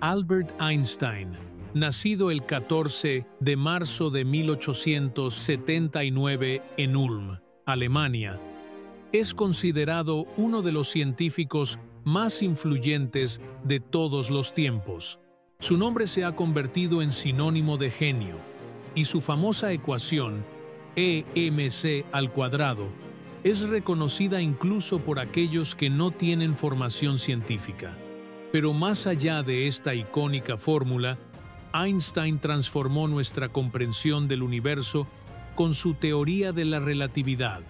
Albert Einstein, nacido el 14 de marzo de 1879 en Ulm, Alemania, es considerado uno de los científicos más influyentes de todos los tiempos. Su nombre se ha convertido en sinónimo de genio, y su famosa ecuación, E·mc², es reconocida incluso por aquellos que no tienen formación científica. Pero más allá de esta icónica fórmula, Einstein transformó nuestra comprensión del universo con su teoría de la relatividad,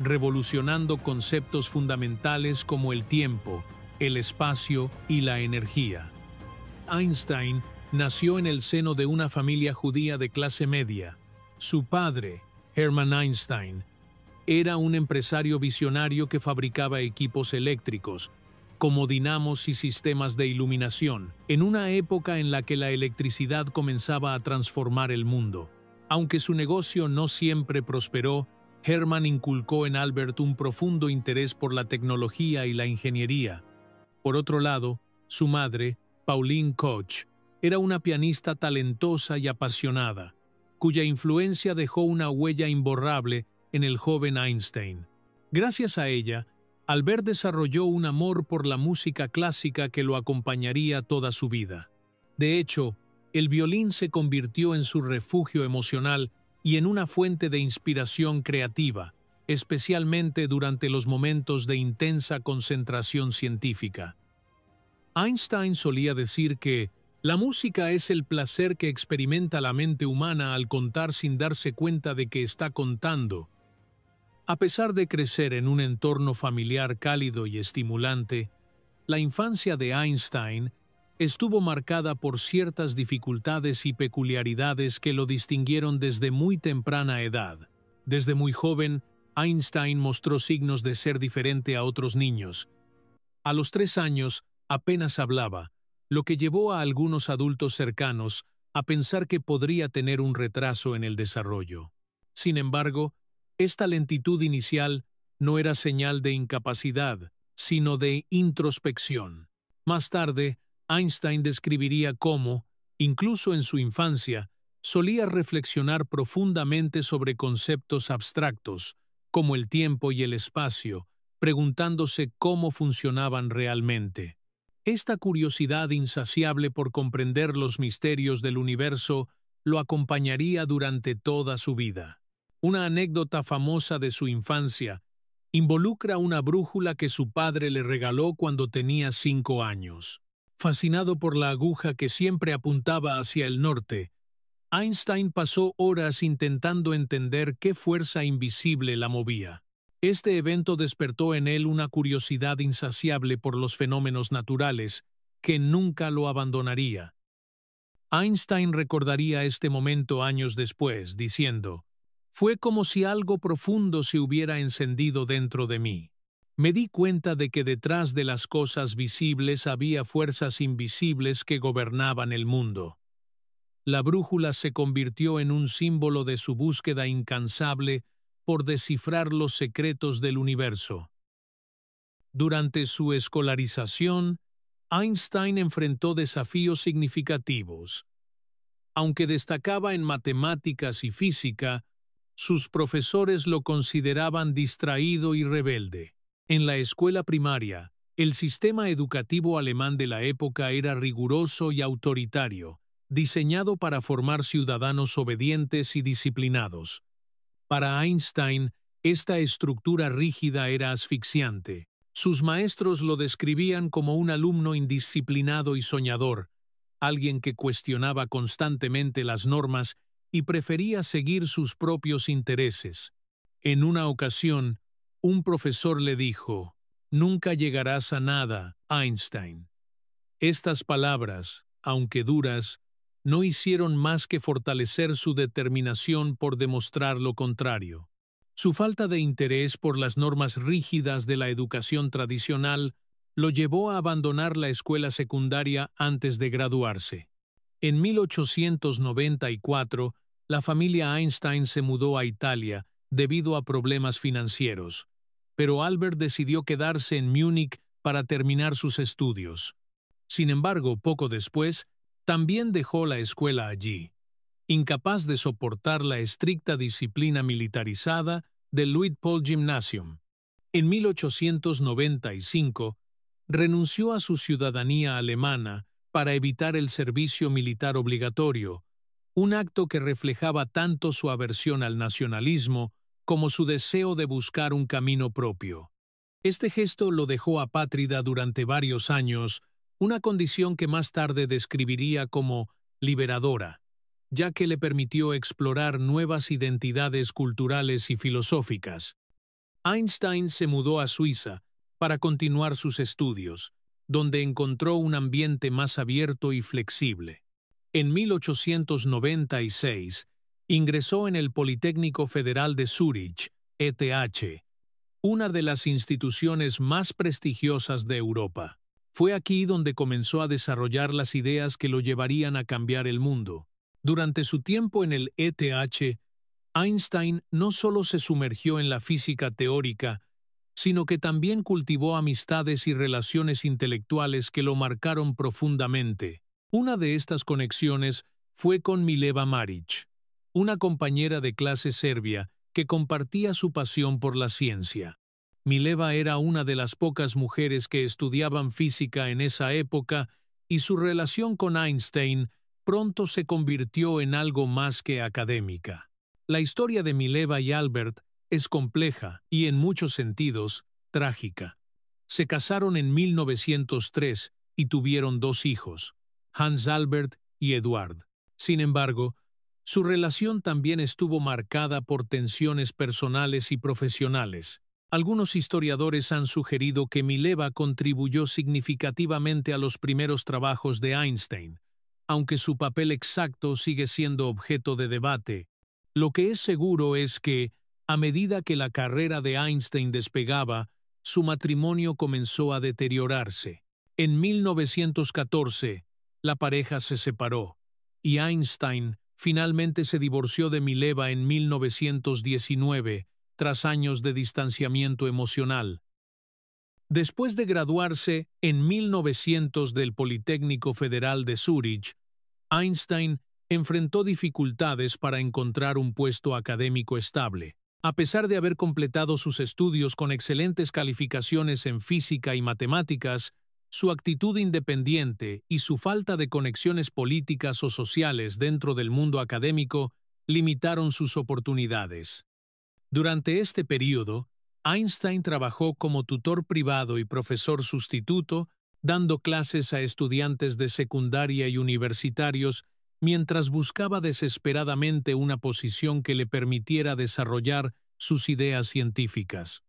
revolucionando conceptos fundamentales como el tiempo, el espacio y la energía. Einstein nació en el seno de una familia judía de clase media. Su padre, Hermann Einstein, era un empresario visionario que fabricaba equipos eléctricos, como dinamos y sistemas de iluminación, en una época en la que la electricidad comenzaba a transformar el mundo. Aunque su negocio no siempre prosperó, Hermann inculcó en Albert un profundo interés por la tecnología y la ingeniería. Por otro lado, su madre, Pauline Koch, era una pianista talentosa y apasionada, cuya influencia dejó una huella imborrable en el joven Einstein. Gracias a ella, Albert desarrolló un amor por la música clásica que lo acompañaría toda su vida. De hecho, el violín se convirtió en su refugio emocional y en una fuente de inspiración creativa, especialmente durante los momentos de intensa concentración científica. Einstein solía decir que la música es el placer que experimenta la mente humana al contar sin darse cuenta de que está contando. A pesar de crecer en un entorno familiar cálido y estimulante, la infancia de Einstein estuvo marcada por ciertas dificultades y peculiaridades que lo distinguieron desde muy temprana edad. Desde muy joven, Einstein mostró signos de ser diferente a otros niños. A los 3 años, apenas hablaba, lo que llevó a algunos adultos cercanos a pensar que podría tener un retraso en el desarrollo. Sin embargo, esta lentitud inicial no era señal de incapacidad, sino de introspección. Más tarde, Einstein describiría cómo, incluso en su infancia, solía reflexionar profundamente sobre conceptos abstractos, como el tiempo y el espacio, preguntándose cómo funcionaban realmente. Esta curiosidad insaciable por comprender los misterios del universo lo acompañaría durante toda su vida. Una anécdota famosa de su infancia involucra una brújula que su padre le regaló cuando tenía 5 años. Fascinado por la aguja que siempre apuntaba hacia el norte, Einstein pasó horas intentando entender qué fuerza invisible la movía. Este evento despertó en él una curiosidad insaciable por los fenómenos naturales, que nunca lo abandonaría. Einstein recordaría este momento años después, diciendo: «Fue como si algo profundo se hubiera encendido dentro de mí. Me di cuenta de que detrás de las cosas visibles había fuerzas invisibles que gobernaban el mundo». La brújula se convirtió en un símbolo de su búsqueda incansable por descifrar los secretos del universo. Durante su escolarización, Einstein enfrentó desafíos significativos. Aunque destacaba en matemáticas y física, sus profesores lo consideraban distraído y rebelde. En la escuela primaria, el sistema educativo alemán de la época era riguroso y autoritario, diseñado para formar ciudadanos obedientes y disciplinados. Para Einstein, esta estructura rígida era asfixiante. Sus maestros lo describían como un alumno indisciplinado y soñador, alguien que cuestionaba constantemente las normas y prefería seguir sus propios intereses. En una ocasión, un profesor le dijo: «Nunca llegarás a nada, Einstein». Estas palabras, aunque duras, no hicieron más que fortalecer su determinación por demostrar lo contrario. Su falta de interés por las normas rígidas de la educación tradicional lo llevó a abandonar la escuela secundaria antes de graduarse. En 1894, la familia Einstein se mudó a Italia debido a problemas financieros, pero Albert decidió quedarse en Múnich para terminar sus estudios. Sin embargo, poco después, también dejó la escuela allí, incapaz de soportar la estricta disciplina militarizada del Luitpold Gymnasium. En 1895, renunció a su ciudadanía alemana para evitar el servicio militar obligatorio, un acto que reflejaba tanto su aversión al nacionalismo como su deseo de buscar un camino propio. Este gesto lo dejó apátrida durante varios años, una condición que más tarde describiría como liberadora, ya que le permitió explorar nuevas identidades culturales y filosóficas. Einstein se mudó a Suiza para continuar sus estudios, donde encontró un ambiente más abierto y flexible. En 1896, ingresó en el Politécnico Federal de Zúrich, ETH, una de las instituciones más prestigiosas de Europa. Fue aquí donde comenzó a desarrollar las ideas que lo llevarían a cambiar el mundo. Durante su tiempo en el ETH, Einstein no solo se sumergió en la física teórica, sino que también cultivó amistades y relaciones intelectuales que lo marcaron profundamente. Una de estas conexiones fue con Mileva Marić, una compañera de clase serbia que compartía su pasión por la ciencia. Mileva era una de las pocas mujeres que estudiaban física en esa época y su relación con Einstein pronto se convirtió en algo más que académica. La historia de Mileva y Albert es compleja y, en muchos sentidos, trágica. Se casaron en 1903 y tuvieron 2 hijos, Hans Albert y Eduard. Sin embargo, su relación también estuvo marcada por tensiones personales y profesionales. Algunos historiadores han sugerido que Mileva contribuyó significativamente a los primeros trabajos de Einstein, aunque su papel exacto sigue siendo objeto de debate. Lo que es seguro es que, a medida que la carrera de Einstein despegaba, su matrimonio comenzó a deteriorarse. En 1914, la pareja se separó, y Einstein finalmente se divorció de Mileva en 1919, tras años de distanciamiento emocional. Después de graduarse en 1900 del Politécnico Federal de Zúrich, Einstein enfrentó dificultades para encontrar un puesto académico estable. A pesar de haber completado sus estudios con excelentes calificaciones en física y matemáticas, su actitud independiente y su falta de conexiones políticas o sociales dentro del mundo académico limitaron sus oportunidades. Durante este período, Einstein trabajó como tutor privado y profesor sustituto, dando clases a estudiantes de secundaria y universitarios, mientras buscaba desesperadamente una posición que le permitiera desarrollar sus ideas científicas.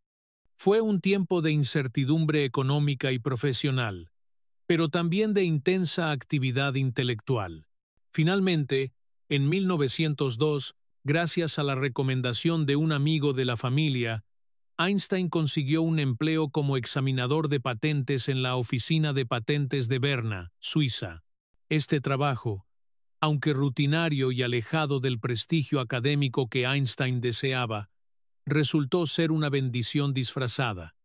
Fue un tiempo de incertidumbre económica y profesional, pero también de intensa actividad intelectual. Finalmente, en 1902, gracias a la recomendación de un amigo de la familia, Einstein consiguió un empleo como examinador de patentes en la Oficina de Patentes de Berna, Suiza. Este trabajo, aunque rutinario y alejado del prestigio académico que Einstein deseaba, resultó ser una bendición disfrazada.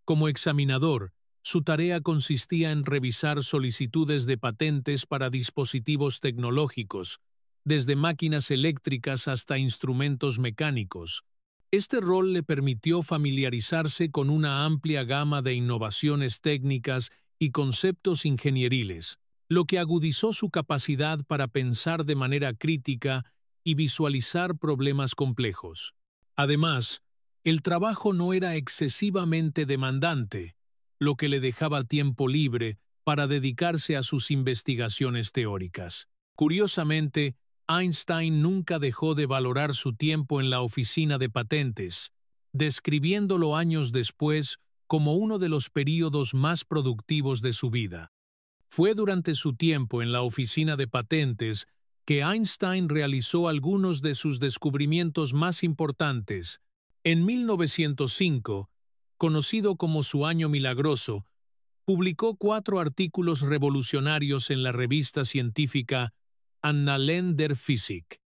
Como examinador, su tarea consistía en revisar solicitudes de patentes para dispositivos tecnológicos, desde máquinas eléctricas hasta instrumentos mecánicos. Este rol le permitió familiarizarse con una amplia gama de innovaciones técnicas y conceptos ingenieriles, lo que agudizó su capacidad para pensar de manera crítica y visualizar problemas complejos. Además, el trabajo no era excesivamente demandante, lo que le dejaba tiempo libre para dedicarse a sus investigaciones teóricas. Curiosamente, Einstein nunca dejó de valorar su tiempo en la oficina de patentes, describiéndolo años después como uno de los períodos más productivos de su vida. Fue durante su tiempo en la oficina de patentes que Einstein realizó algunos de sus descubrimientos más importantes. En 1905, conocido como su Año Milagroso, publicó 4 artículos revolucionarios en la revista científica Annalen der Physik.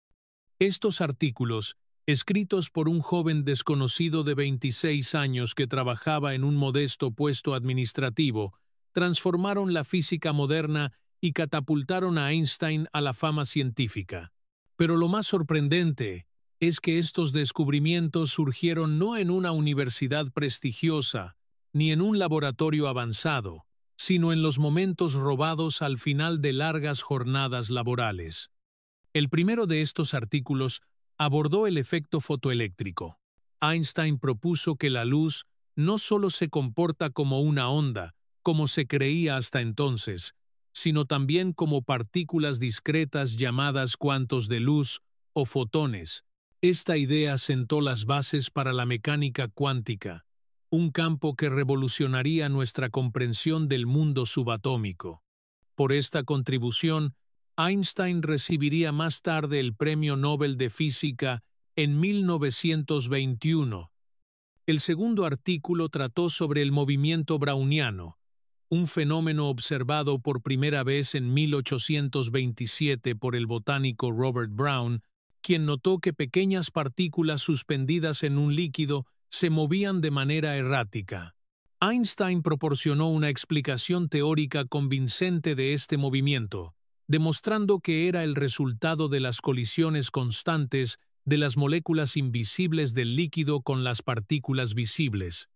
Estos artículos, escritos por un joven desconocido de 26 años que trabajaba en un modesto puesto administrativo, transformaron la física moderna y catapultaron a Einstein a la fama científica. Pero lo más sorprendente es que estos descubrimientos surgieron no en una universidad prestigiosa, ni en un laboratorio avanzado, sino en los momentos robados al final de largas jornadas laborales. El primero de estos artículos abordó el efecto fotoeléctrico. Einstein propuso que la luz no solo se comporta como una onda, como se creía hasta entonces, sino también como partículas discretas llamadas cuantos de luz o fotones. Esta idea sentó las bases para la mecánica cuántica, un campo que revolucionaría nuestra comprensión del mundo subatómico. Por esta contribución, Einstein recibiría más tarde el Premio Nobel de Física en 1921. El segundo artículo trató sobre el movimiento browniano, un fenómeno observado por primera vez en 1827 por el botánico Robert Brown, quien notó que pequeñas partículas suspendidas en un líquido se movían de manera errática. Einstein proporcionó una explicación teórica convincente de este movimiento, demostrando que era el resultado de las colisiones constantes de las moléculas invisibles del líquido con las partículas visibles.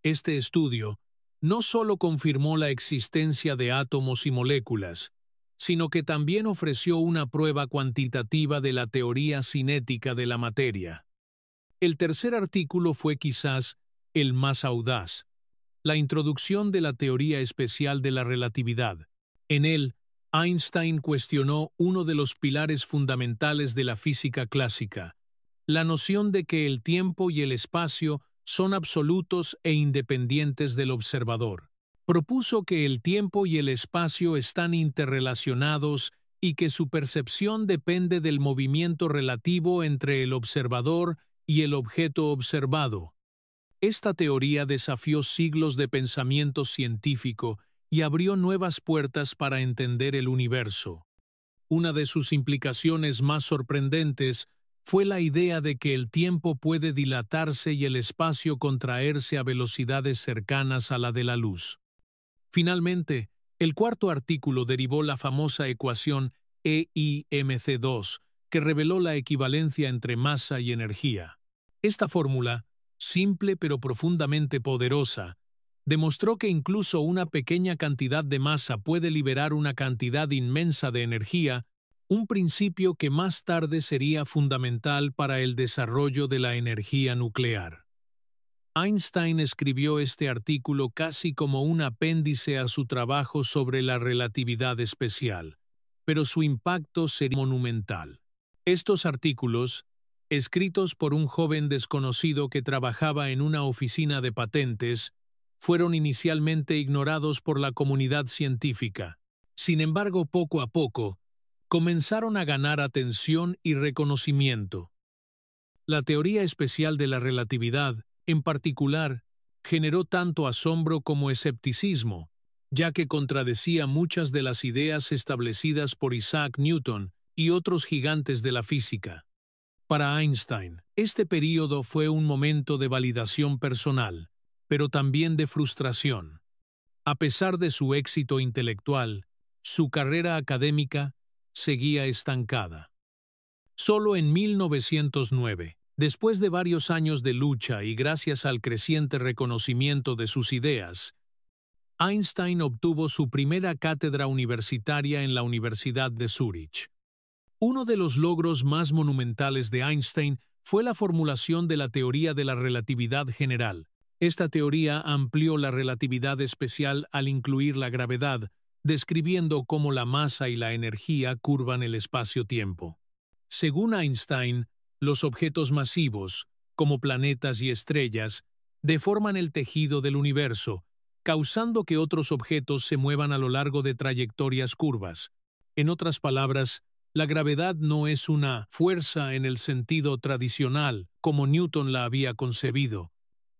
Este estudio no solo confirmó la existencia de átomos y moléculas, sino que también ofreció una prueba cuantitativa de la teoría cinética de la materia. El tercer artículo fue quizás el más audaz, la introducción de la teoría especial de la relatividad. En él, Einstein cuestionó uno de los pilares fundamentales de la física clásica, la noción de que el tiempo y el espacio son absolutos e independientes del observador. Propuso que el tiempo y el espacio están interrelacionados y que su percepción depende del movimiento relativo entre el observador y el objeto observado. Esta teoría desafió siglos de pensamiento científico y abrió nuevas puertas para entender el universo. Una de sus implicaciones más sorprendentes fue la idea de que el tiempo puede dilatarse y el espacio contraerse a velocidades cercanas a la de la luz. Finalmente, el cuarto artículo derivó la famosa ecuación EIMC2, que reveló la equivalencia entre masa y energía. Esta fórmula, simple pero profundamente poderosa, demostró que incluso una pequeña cantidad de masa puede liberar una cantidad inmensa de energía, un principio que más tarde sería fundamental para el desarrollo de la energía nuclear. Einstein escribió este artículo casi como un apéndice a su trabajo sobre la relatividad especial, pero su impacto sería monumental. Estos artículos, escritos por un joven desconocido que trabajaba en una oficina de patentes, fueron inicialmente ignorados por la comunidad científica. Sin embargo, poco a poco, comenzaron a ganar atención y reconocimiento. La teoría especial de la relatividad, en particular, generó tanto asombro como escepticismo, ya que contradecía muchas de las ideas establecidas por Isaac Newton y otros gigantes de la física. Para Einstein, este período fue un momento de validación personal, pero también de frustración. A pesar de su éxito intelectual, su carrera académica seguía estancada. Solo en 1909, después de varios años de lucha y gracias al creciente reconocimiento de sus ideas, Einstein obtuvo su primera cátedra universitaria en la Universidad de Zúrich. Uno de los logros más monumentales de Einstein fue la formulación de la teoría de la relatividad general. Esta teoría amplió la relatividad especial al incluir la gravedad, describiendo cómo la masa y la energía curvan el espacio-tiempo. Según Einstein, los objetos masivos, como planetas y estrellas, deforman el tejido del universo, causando que otros objetos se muevan a lo largo de trayectorias curvas. En otras palabras, la gravedad no es una fuerza en el sentido tradicional, como Newton la había concebido,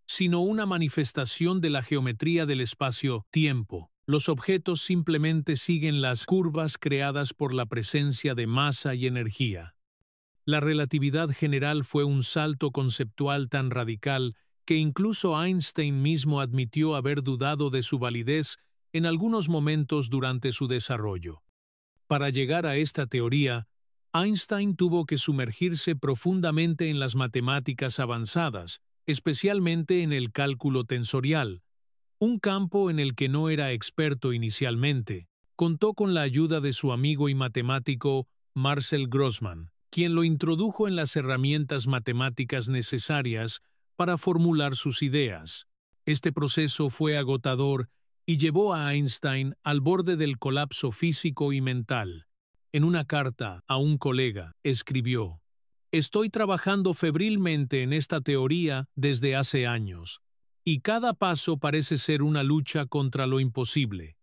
sino una manifestación de la geometría del espacio-tiempo. Los objetos simplemente siguen las curvas creadas por la presencia de masa y energía. La relatividad general fue un salto conceptual tan radical que incluso Einstein mismo admitió haber dudado de su validez en algunos momentos durante su desarrollo. Para llegar a esta teoría, Einstein tuvo que sumergirse profundamente en las matemáticas avanzadas, especialmente en el cálculo tensorial, un campo en el que no era experto inicialmente. Contó con la ayuda de su amigo y matemático Marcel Grossmann, quien lo introdujo en las herramientas matemáticas necesarias para formular sus ideas. Este proceso fue agotador y llevó a Einstein al borde del colapso físico y mental. En una carta a un colega, escribió: «Estoy trabajando febrilmente en esta teoría desde hace años, y cada paso parece ser una lucha contra lo imposible».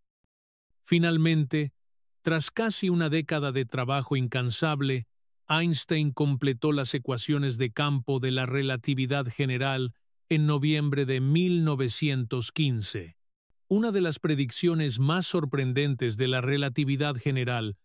Finalmente, tras casi una década de trabajo incansable, Einstein completó las ecuaciones de campo de la relatividad general en noviembre de 1915. Una de las predicciones más sorprendentes de la relatividad general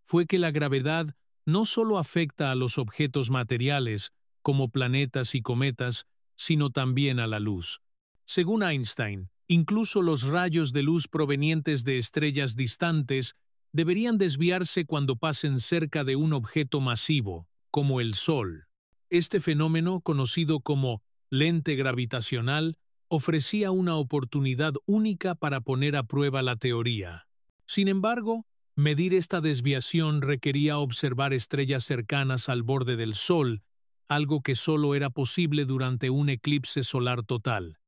fue que la gravedad no solo afecta a los objetos materiales, como planetas y cometas, sino también a la luz. Según Einstein, incluso los rayos de luz provenientes de estrellas distantes deberían desviarse cuando pasen cerca de un objeto masivo, como el Sol. Este fenómeno, conocido como lente gravitacional, ofrecía una oportunidad única para poner a prueba la teoría. Sin embargo, medir esta desviación requería observar estrellas cercanas al borde del Sol, algo que solo era posible durante un eclipse solar total.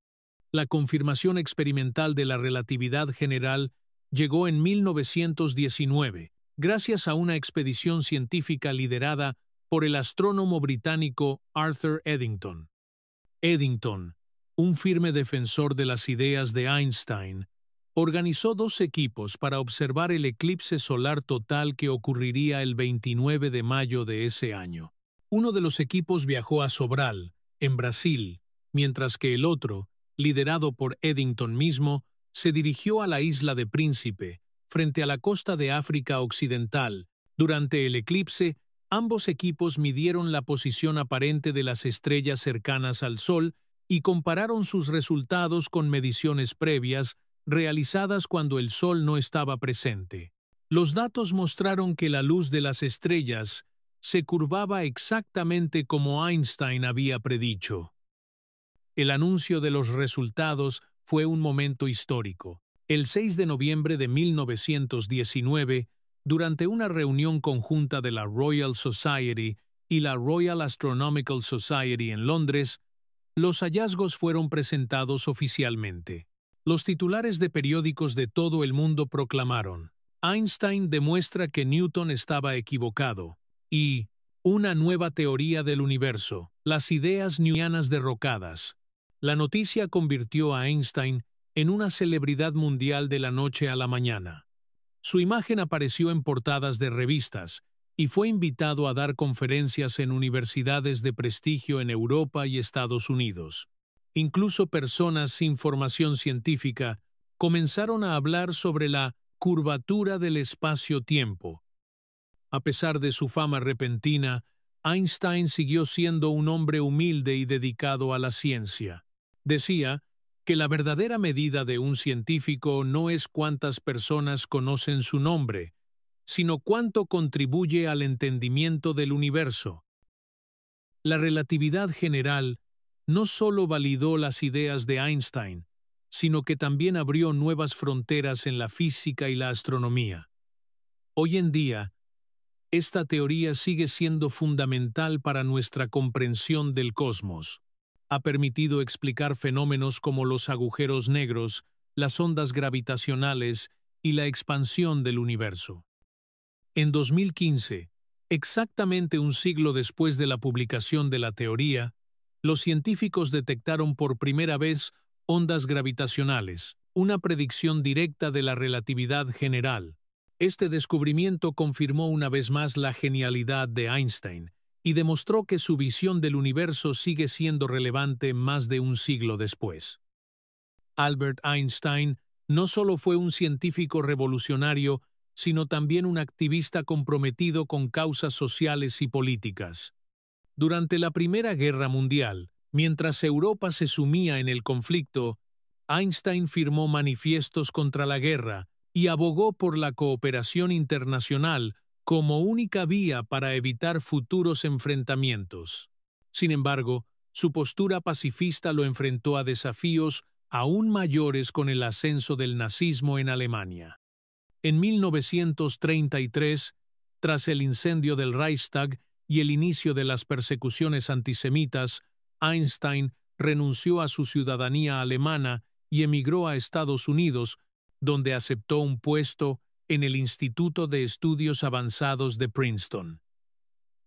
La confirmación experimental de la relatividad general llegó en 1919, gracias a una expedición científica liderada por el astrónomo británico Arthur Eddington. Eddington, un firme defensor de las ideas de Einstein, organizó dos equipos para observar el eclipse solar total que ocurriría el 29 de mayo de ese año. Uno de los equipos viajó a Sobral, en Brasil, mientras que el otro, liderado por Eddington mismo, se dirigió a la isla de Príncipe, frente a la costa de África Occidental. Durante el eclipse, ambos equipos midieron la posición aparente de las estrellas cercanas al Sol y compararon sus resultados con mediciones previas realizadas cuando el Sol no estaba presente. Los datos mostraron que la luz de las estrellas se curvaba exactamente como Einstein había predicho. El anuncio de los resultados fue un momento histórico. El 6 de noviembre de 1919, durante una reunión conjunta de la Royal Society y la Royal Astronomical Society en Londres, los hallazgos fueron presentados oficialmente. Los titulares de periódicos de todo el mundo proclamaron: «Einstein demuestra que Newton estaba equivocado» y «Una nueva teoría del universo, las ideas newtonianas derrocadas». La noticia convirtió a Einstein en una celebridad mundial de la noche a la mañana. Su imagen apareció en portadas de revistas y fue invitado a dar conferencias en universidades de prestigio en Europa y Estados Unidos. Incluso personas sin formación científica comenzaron a hablar sobre la curvatura del espacio-tiempo. A pesar de su fama repentina, Einstein siguió siendo un hombre humilde y dedicado a la ciencia. Decía que la verdadera medida de un científico no es cuántas personas conocen su nombre, sino cuánto contribuye al entendimiento del universo. La relatividad general no solo validó las ideas de Einstein, sino que también abrió nuevas fronteras en la física y la astronomía. Hoy en día, esta teoría sigue siendo fundamental para nuestra comprensión del cosmos. Ha permitido explicar fenómenos como los agujeros negros, las ondas gravitacionales y la expansión del universo. En 2015, exactamente un siglo después de la publicación de la teoría, los científicos detectaron por primera vez ondas gravitacionales, una predicción directa de la relatividad general. Este descubrimiento confirmó una vez más la genialidad de Einstein y demostró que su visión del universo sigue siendo relevante más de un siglo después. Albert Einstein no solo fue un científico revolucionario, sino también un activista comprometido con causas sociales y políticas. Durante la Primera Guerra Mundial, mientras Europa se sumía en el conflicto, Einstein firmó manifiestos contra la guerra y abogó por la cooperación internacional como única vía para evitar futuros enfrentamientos. Sin embargo, su postura pacifista lo enfrentó a desafíos aún mayores con el ascenso del nazismo en Alemania. En 1933, tras el incendio del Reichstag y el inicio de las persecuciones antisemitas, Einstein renunció a su ciudadanía alemana y emigró a Estados Unidos, donde aceptó un puesto en el Instituto de Estudios Avanzados de Princeton.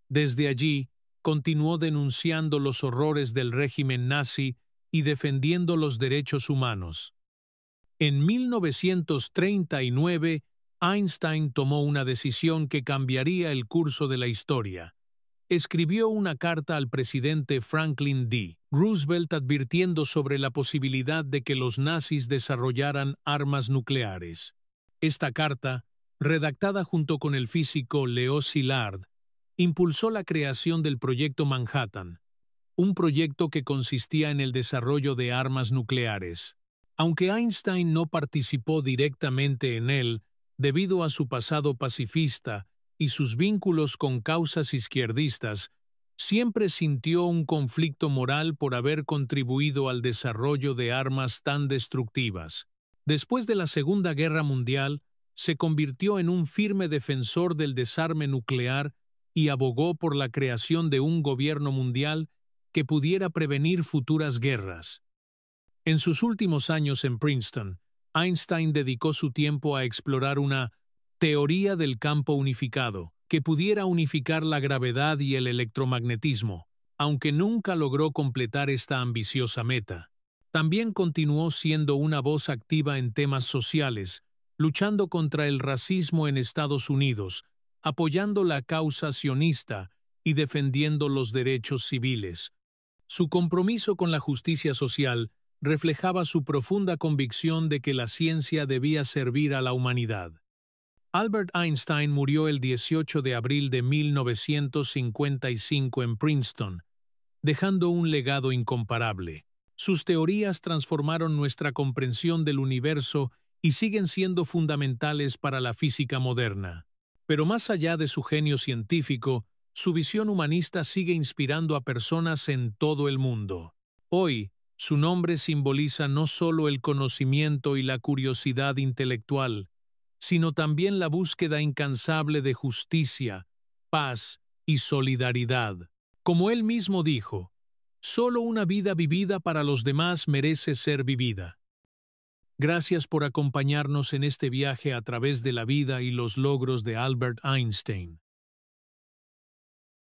Desde allí, continuó denunciando los horrores del régimen nazi y defendiendo los derechos humanos. En 1939, Einstein tomó una decisión que cambiaría el curso de la historia. Escribió una carta al presidente Franklin D. Roosevelt advirtiendo sobre la posibilidad de que los nazis desarrollaran armas nucleares. Esta carta, redactada junto con el físico Leo Szilard, impulsó la creación del Proyecto Manhattan, un proyecto que consistía en el desarrollo de armas nucleares. Aunque Einstein no participó directamente en él, debido a su pasado pacifista y sus vínculos con causas izquierdistas, siempre sintió un conflicto moral por haber contribuido al desarrollo de armas tan destructivas. Después de la Segunda Guerra Mundial, se convirtió en un firme defensor del desarme nuclear y abogó por la creación de un gobierno mundial que pudiera prevenir futuras guerras. En sus últimos años en Princeton, Einstein dedicó su tiempo a explorar una teoría del campo unificado que pudiera unificar la gravedad y el electromagnetismo, aunque nunca logró completar esta ambiciosa meta. También continuó siendo una voz activa en temas sociales, luchando contra el racismo en Estados Unidos, apoyando la causa sionista y defendiendo los derechos civiles. Su compromiso con la justicia social reflejaba su profunda convicción de que la ciencia debía servir a la humanidad. Albert Einstein murió el 18 de abril de 1955 en Princeton, dejando un legado incomparable. Sus teorías transformaron nuestra comprensión del universo y siguen siendo fundamentales para la física moderna. Pero más allá de su genio científico, su visión humanista sigue inspirando a personas en todo el mundo. Hoy, su nombre simboliza no solo el conocimiento y la curiosidad intelectual, sino también la búsqueda incansable de justicia, paz y solidaridad. Como él mismo dijo, solo una vida vivida para los demás merece ser vivida. Gracias por acompañarnos en este viaje a través de la vida y los logros de Albert Einstein.